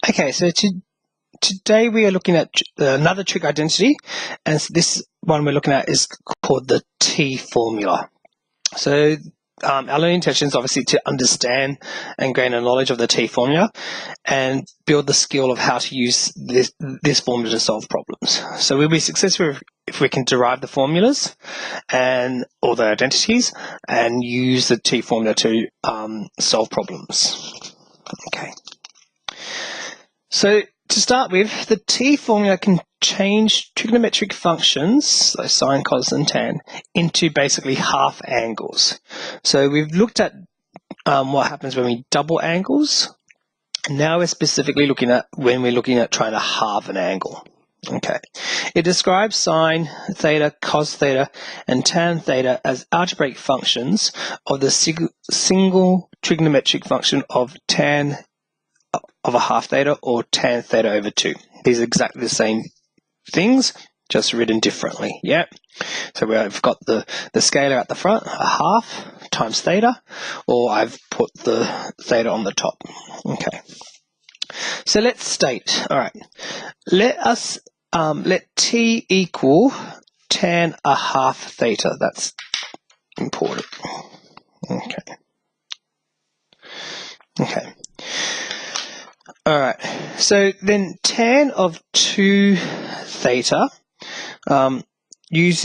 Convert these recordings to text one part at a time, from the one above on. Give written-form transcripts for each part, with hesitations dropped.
Okay, so today we are looking at another trig identity, and this one we're looking at is called the T formula. So our learning intention is obviously to understand and gain a knowledge of the T formula and build the skill of how to use this formula to solve problems. So we'll be successful if we can derive the formulas or the identities and use the T formula to solve problems. Okay. So to start with, the T formula can change trigonometric functions, so sine, cos, and tan, into basically half angles. So we've looked at what happens when we double angles. Now we're specifically looking at when we're looking at trying to halve an angle. Okay. It describes sine theta, cos theta, and tan theta as algebraic functions of the single trigonometric function of tan of a half theta or tan theta over 2. These are exactly the same things, just written differently. Yeah. So we've got the scalar at the front, a half times theta, or I've put the theta on the top. Okay. So let's state. All right. Let t equal tan a half theta. That's important. Okay. Okay. All right. So then tan of 2 theta,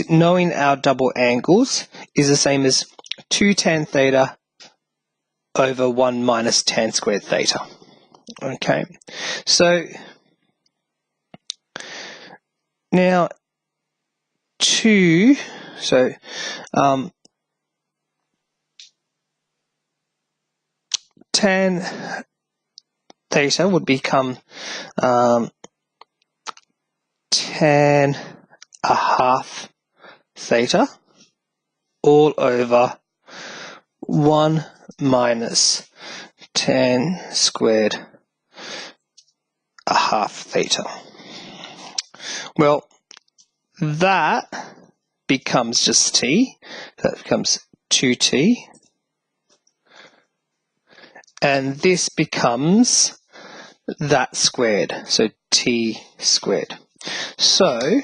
knowing our double angles, is the same as 2 tan theta over 1 minus tan squared theta. Okay. So now 2, so tan theta would become tan a half theta all over 1 minus tan squared a half theta. Well, that becomes just t. That becomes 2t. And this becomes that squared, so t squared. So,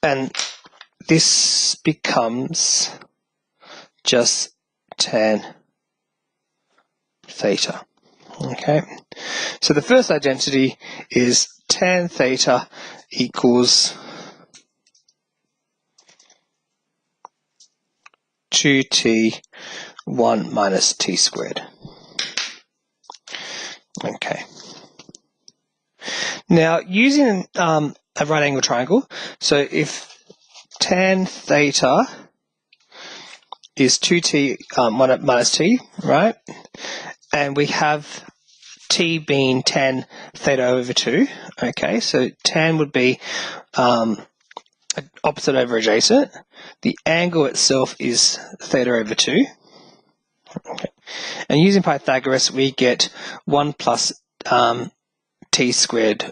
and this becomes just tan theta. Okay, so the first identity is tan theta equals 2t 1 minus t squared. Okay. Now, using a right angle triangle, so if tan theta is 2t 1 minus t, right? And we have t being tan theta over 2, okay? So tan would be opposite over adjacent. The angle itself is theta over 2. Okay. And using Pythagoras, we get 1 plus t squared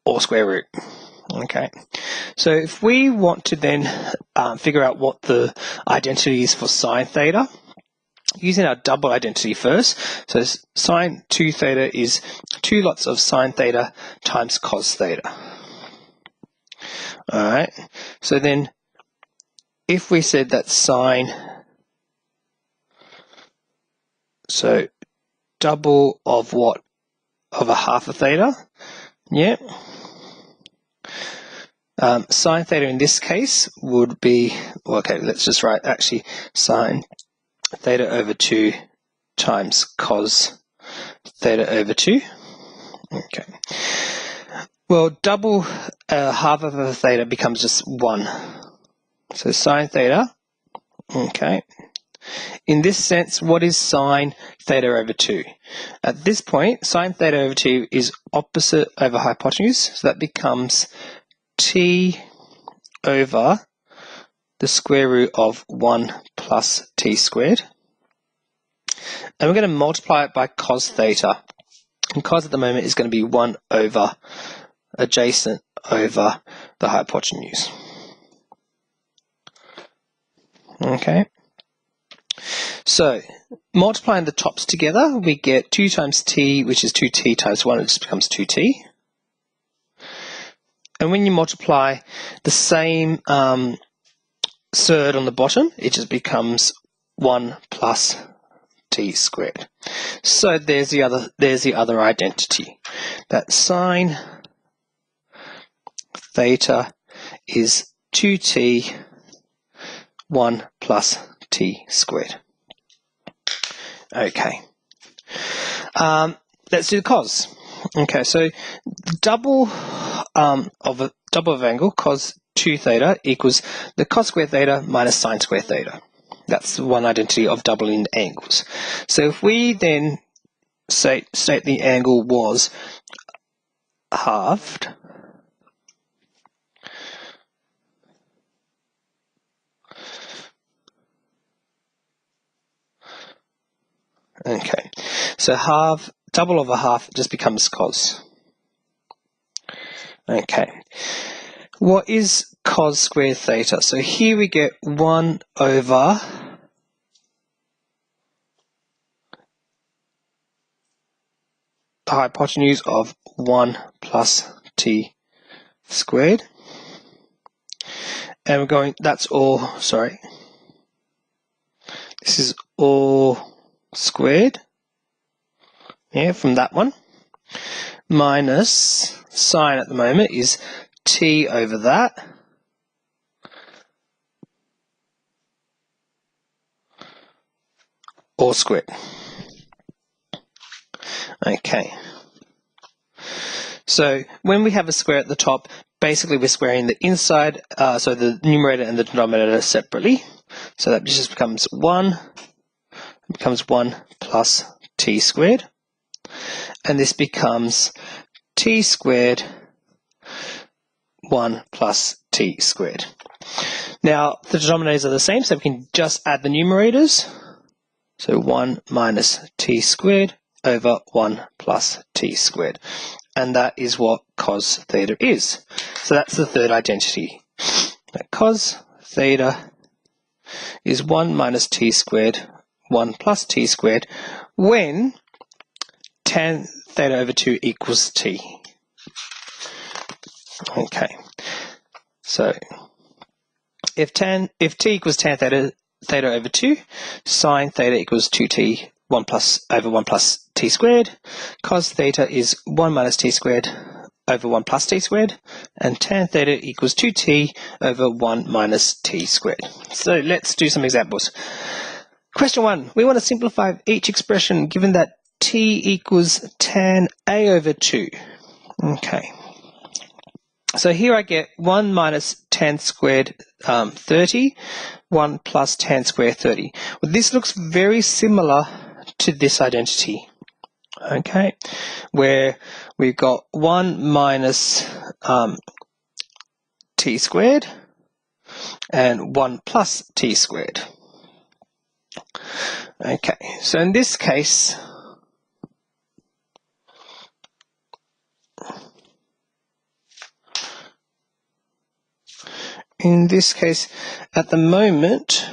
or square root. Okay. So if we want to then figure out what the identity is for sine theta, using our double identity first, so sine 2 theta is 2 lots of sine theta times cos theta. Alright, so then if we said that sine, so double of what? Of a half a theta? Yeah. Sine theta in this case would be, well, okay, let's just write actually sine theta over 2 times cos theta over 2. Okay. Well, double half of a theta becomes just 1. So sine theta, okay. In this sense, what is sine theta over 2? At this point, sine theta over 2 is opposite over hypotenuse, so that becomes t over the square root of 1 plus t squared. And we're going to multiply it by cos theta. And cos at the moment is going to be 1 over adjacent over the hypotenuse. Okay. So multiplying the tops together, we get 2 times t, which is 2t times 1, it just becomes 2t. And when you multiply the same third on the bottom, it just becomes 1 plus t squared. So there's the other identity. That sine theta is 2t 1 plus t squared. Okay. Let's do the cos. Okay, so the double of angle, cos 2 theta, equals the cos squared theta minus sine squared theta. That's one identity of doubling angles. So if we then state the angle was halved, okay, so double of a half just becomes cos. Okay, what is cos squared theta? So here we get 1 over the hypotenuse of 1 plus t squared. And we're going, that's all, sorry, this is all squared, yeah, from that one, minus sine at the moment is t over that, all squared. Okay. So when we have a square at the top, basically we're squaring the inside, so the numerator and the denominator separately. So that just becomes 1 plus t squared. And this becomes t squared 1 plus t squared. Now the denominators are the same, so we can just add the numerators. So 1 minus t squared over 1 plus t squared. And that is what cos theta is. So that's the third identity. That cos theta is 1 minus t squared, 1 plus t squared, when tan theta over 2 equals t. Okay. So if t equals tan theta over 2, sine theta equals 2t 1 plus over 1 plus t squared. Cos theta is 1 minus t squared over 1 plus t squared, and tan theta equals 2t over 1 minus t squared. So let's do some examples. Question 1. We want to simplify each expression given that t equals tan a over 2. Okay. So here I get 1 minus tan squared 30, 1 plus tan squared 30. Well, this looks very similar to this identity, okay, where we've got 1 minus t squared and 1 plus t squared. Okay, so in this case, at the moment,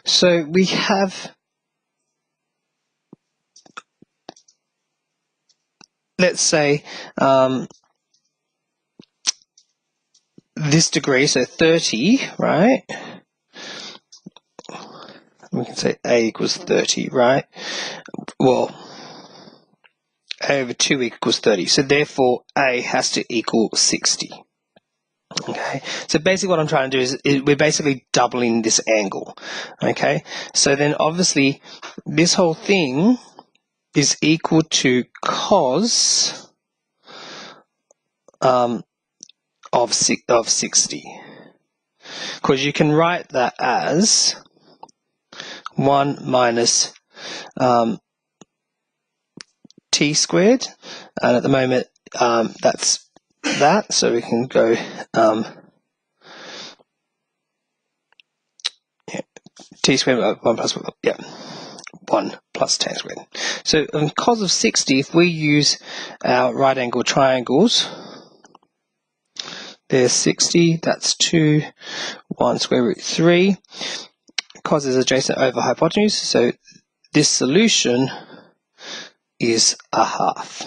so we have, let's say, this degree, so 30, right? We can say a equals 30, right? Well, a over 2 equals 30, so therefore a has to equal 60. Okay, so basically what I'm trying to do is we're basically doubling this angle. Okay, so then obviously this whole thing is equal to cos of 60, because you can write that as 1 minus t squared, and at the moment that's that, so we can go t squared 1 plus 1 plus tan squared. So cos of 60, if we use our right angle triangles, There's 60, that's 2, 1 square root 3. Cos is adjacent over hypotenuse, so this solution is a half.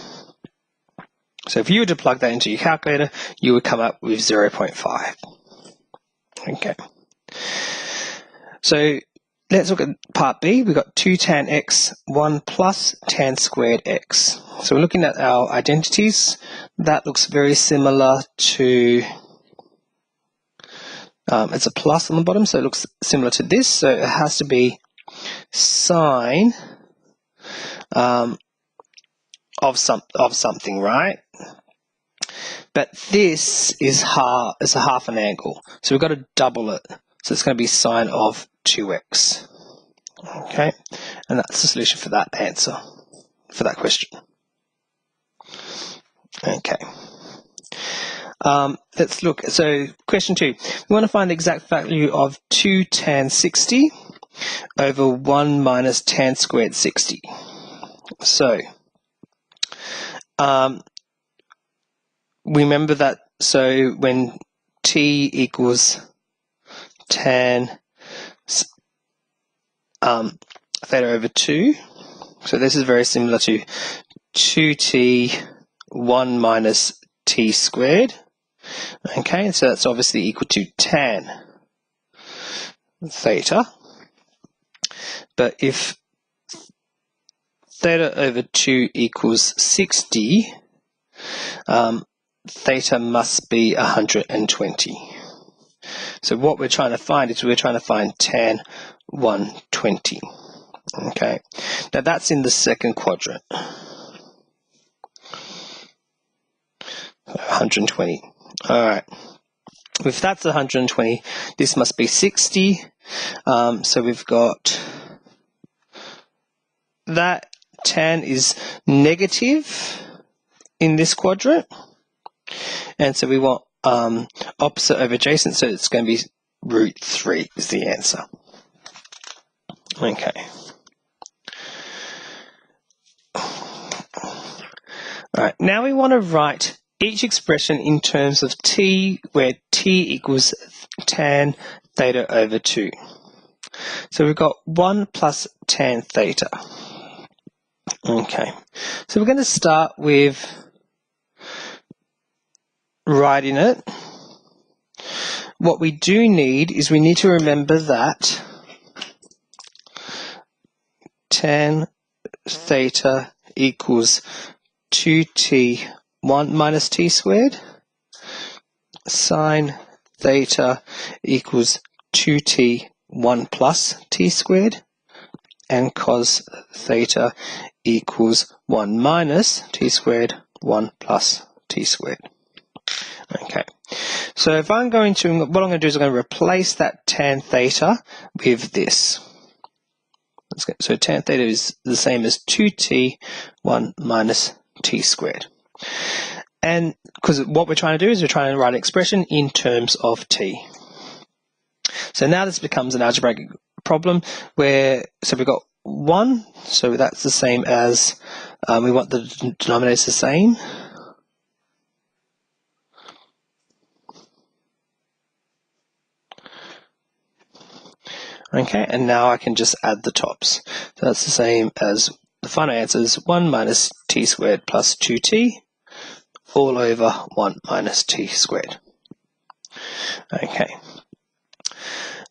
So if you were to plug that into your calculator, you would come up with 0.5. Okay. So let's look at part B. We've got 2 tan x, 1 plus tan squared x. So we're looking at our identities. That looks very similar to, it's a plus on the bottom, so it looks similar to this. So it has to be sine of something, right? But this is a half an angle, so we've got to double it. So it's going to be sine of 2x. Okay, and that's the solution for that answer, for that question. Okay. Let's look. So question 2. We want to find the exact value of 2 tan 60 over 1 minus tan squared 60. So remember that, so when t equals tan theta over 2, so this is very similar to 2t 1 minus t squared. Okay, so that's obviously equal to tan theta. But if theta over 2 equals 60, theta must be 120. So what we're trying to find is we're trying to find tan 120. Okay, now that's in the second quadrant. 120. All right. If that's 120, this must be 60. So we've got that tan is negative in this quadrant. And so we want opposite over adjacent, so it's going to be root 3 is the answer. Okay. All right, now we want to write each expression in terms of t, where t equals tan theta over 2. So we've got 1 plus tan theta. Okay, so we're going to start with writing it. What we do need is we need to remember that tan theta equals 2t 1 minus t squared. Sine theta equals 2t 1 plus t squared. And cos theta equals 1 minus t squared, 1 plus t squared. Okay, so if I'm going to, what I'm going to do is I'm going to replace that tan theta with this. So tan theta is the same as 2t 1 minus t squared. And because what we're trying to do is we're trying to write an expression in terms of t. So now this becomes an algebraic problem where, so we've got 1, so that's the same as, we want the denominators the same. Okay, and now I can just add the tops. So that's the same as, the final answer is 1 minus t squared plus 2t all over 1 minus t squared. Okay.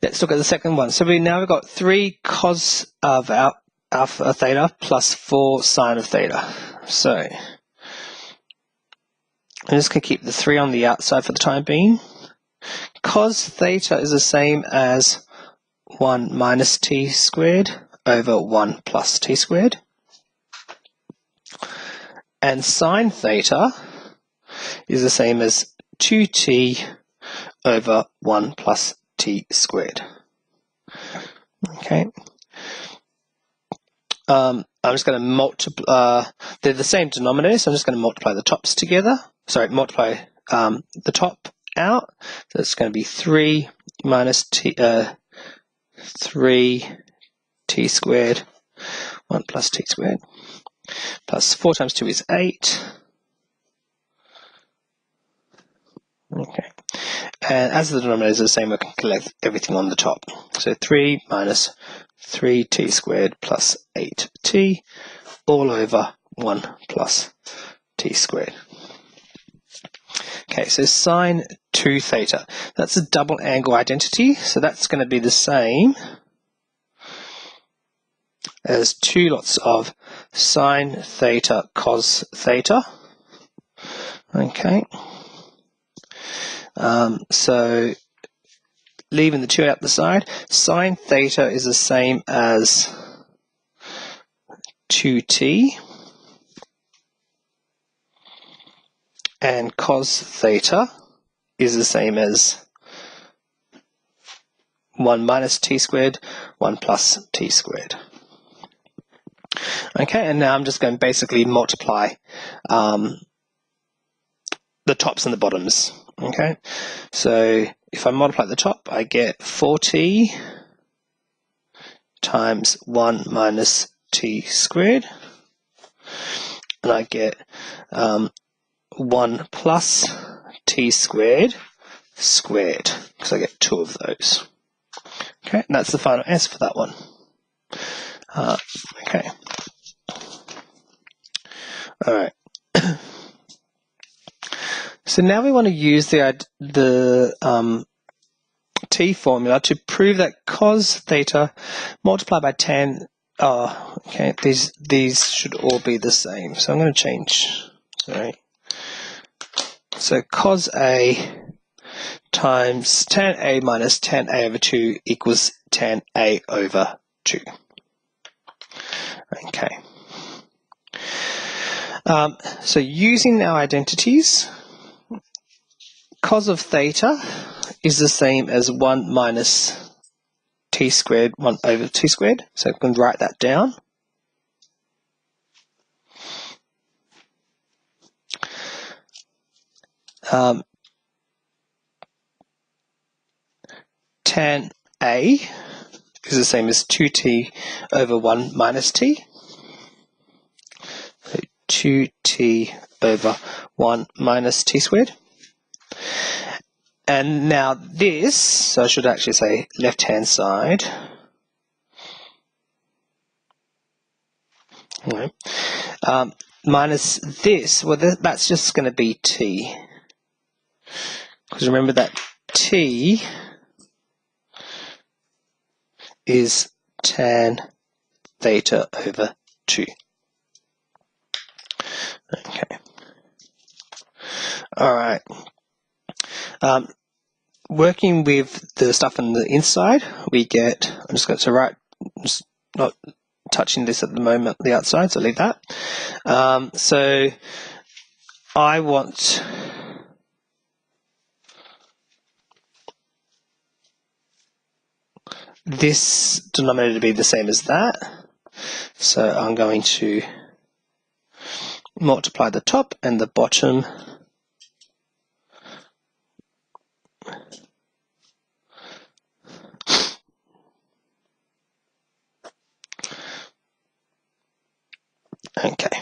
Let's look at the second one. So we've got 3 cos of alpha theta plus 4 sine of theta. So I'm just going to keep the 3 on the outside for the time being. Cos theta is the same as 1 minus t squared over 1 plus t squared. And sine theta is the same as 2t over 1 plus t squared. Okay. I'm just going to multiply, they're the same denominator, so I'm just going to multiply the tops together. Sorry, multiply the top out. So it's going to be 3 minus t, 3 t squared, 1 plus t squared, plus 4 times 2 is 8. Okay, And as the denominator is the same, we can collect everything on the top. So 3 minus 3t squared plus 8t all over 1 plus t squared. Okay, so sine 2 theta. That's a double angle identity, so that's going to be the same as 2 lots of sine theta cos theta. Okay. So leaving the 2 out the side, sine theta is the same as 2t, and cos theta is the same as 1 minus t squared, 1 plus t squared. Okay, and now I'm just going to basically multiply the tops and the bottoms. Okay, so if I multiply the top, I get 4t times 1 minus t squared, and I get 1 plus t squared squared, because I get 2 of those. Okay, and that's the final answer for that one. Okay. All right. So now we want to use the t formula to prove that cos theta multiplied by tan. Oh, okay. These should all be the same. So I'm going to change. Sorry. So cos a times tan a minus tan a over 2 equals tan a over 2. Okay. So using our identities, cos of theta is the same as 1 minus t squared, 1 over t squared. So I can write that down. Tan a is the same as 2t over 1 minus t. So 2t over 1 minus t squared. And now this, so I should actually say left-hand side. Okay. Minus this, well, that's just going to be t. Because remember that t is tan theta over 2. Okay. All right. Working with the stuff on the inside, we get, I'm just going to write, just not touching this at the moment, the outside, so leave that. So I want this denominator to be the same as that. So I'm going to multiply the top and the bottom . Okay.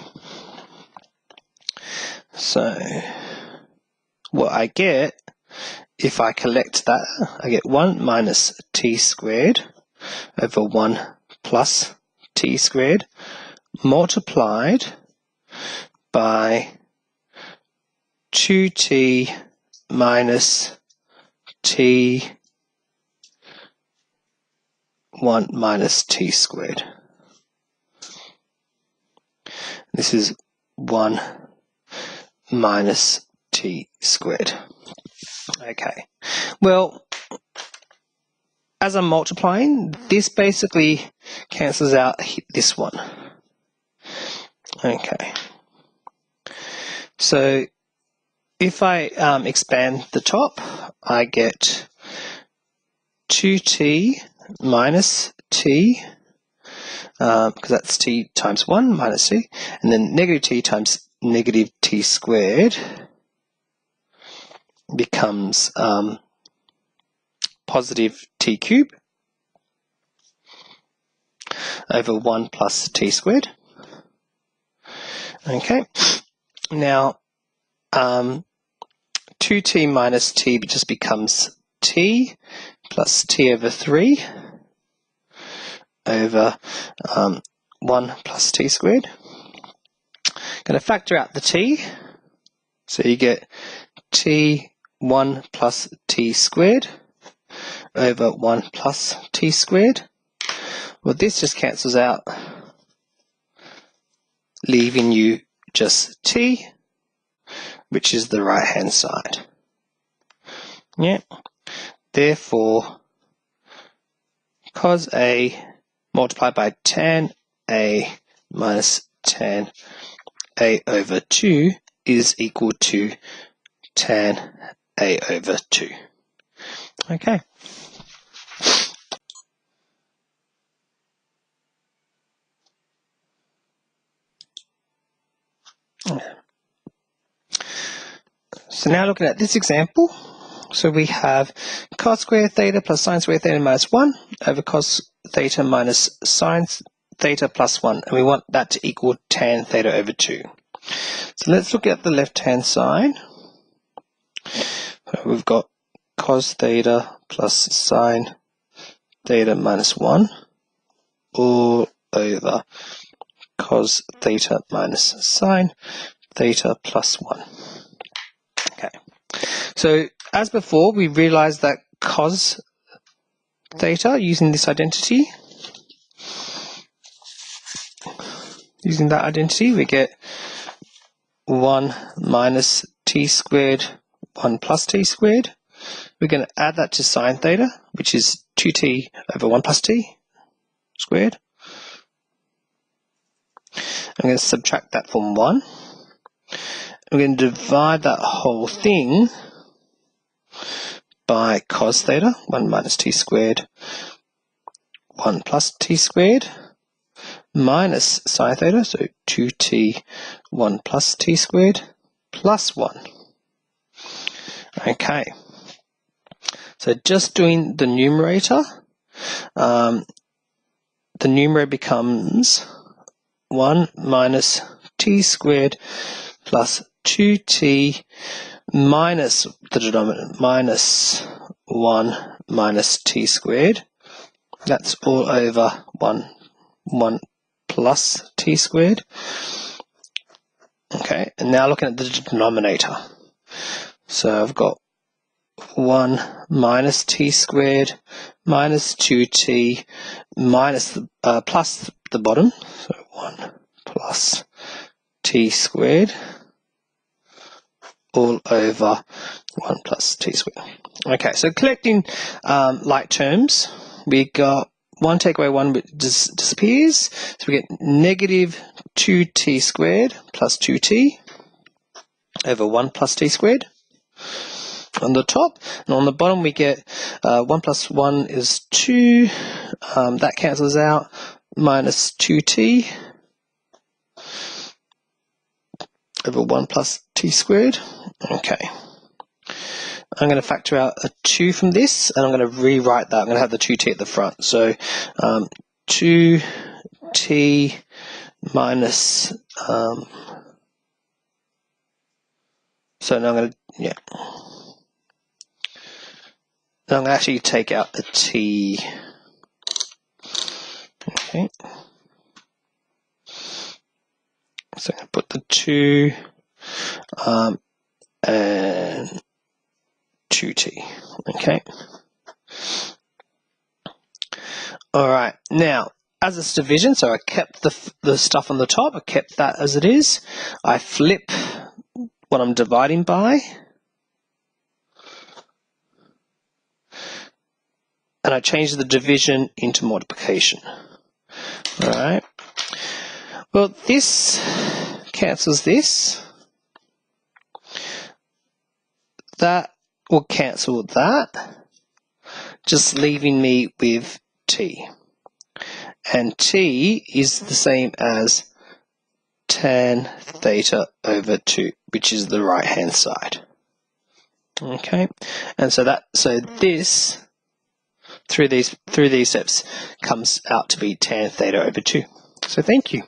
So what I get, if I collect that, I get 1 minus t squared over 1 plus t squared multiplied by 2t minus t 1 minus t squared. This is 1 minus t squared. Okay, well, as I'm multiplying, this basically cancels out this one. Okay, so if I expand the top, I get 2t minus t, because that's t times 1 minus t, and then negative t times negative t squared becomes positive t cubed over 1 plus t squared. Okay, now 2t minus t just becomes t plus t over 3 over 1 plus t squared. Going to factor out the t, so you get t1 plus t squared over 1 plus t squared. Well, this just cancels out, leaving you just t, which is the right hand side. Yeah. Therefore, cos A multiplied by tan A minus tan A over 2 is equal to tan A over 2. Okay. So now looking at this example, so we have cos squared theta plus sine squared theta minus 1 over cos theta minus sine theta plus 1, and we want that to equal tan theta over 2. So let's look at the left-hand side. We've got cos theta plus sine theta minus 1 all over cos theta minus sine theta plus 1. Okay, so as before, we realized that cos theta using this identity. Using that identity, we get 1 minus t squared, 1 plus t squared. We're going to add that to sine theta, which is 2t over 1 plus t squared. I'm going to subtract that from 1. I'm going to divide that whole thing by cos theta, 1 minus t squared, 1 plus t squared, minus sine theta, so 2t, 1 plus t squared, plus 1. Okay, so just doing the numerator, the numerator becomes 1 minus t squared plus 2t minus the denominator, minus 1 minus t squared. That's all over 1 plus t squared. Okay, and now looking at the denominator. So I've got 1 minus t squared minus 2t minus the plus the bottom, so 1 plus t squared all over 1 plus t squared. Okay, so collecting like terms, we got 1 take away 1 disappears, so we get negative 2t squared plus 2t over 1 plus t squared on the top, and on the bottom we get 1 plus 1 is 2, that cancels out, minus 2t over 1 plus t squared. Okay, I'm going to factor out a 2 from this, and I'm going to rewrite that. I'm going to have the 2t at the front, so 2t minus, so now I'm going to, yeah, now I'm going to actually take out the t. Okay, so I'm going to put the 2 and 2t. Okay. All right. Now, as it's division, so I kept the stuff on the top. I kept that as it is. I flip what I'm dividing by, and I change the division into multiplication. All right. Well, this cancels this. That will cancel that, just leaving me with t. And t is the same as tan theta over 2, which is the right hand side. Okay, and so this through these steps comes out to be tan theta over 2. So thank you.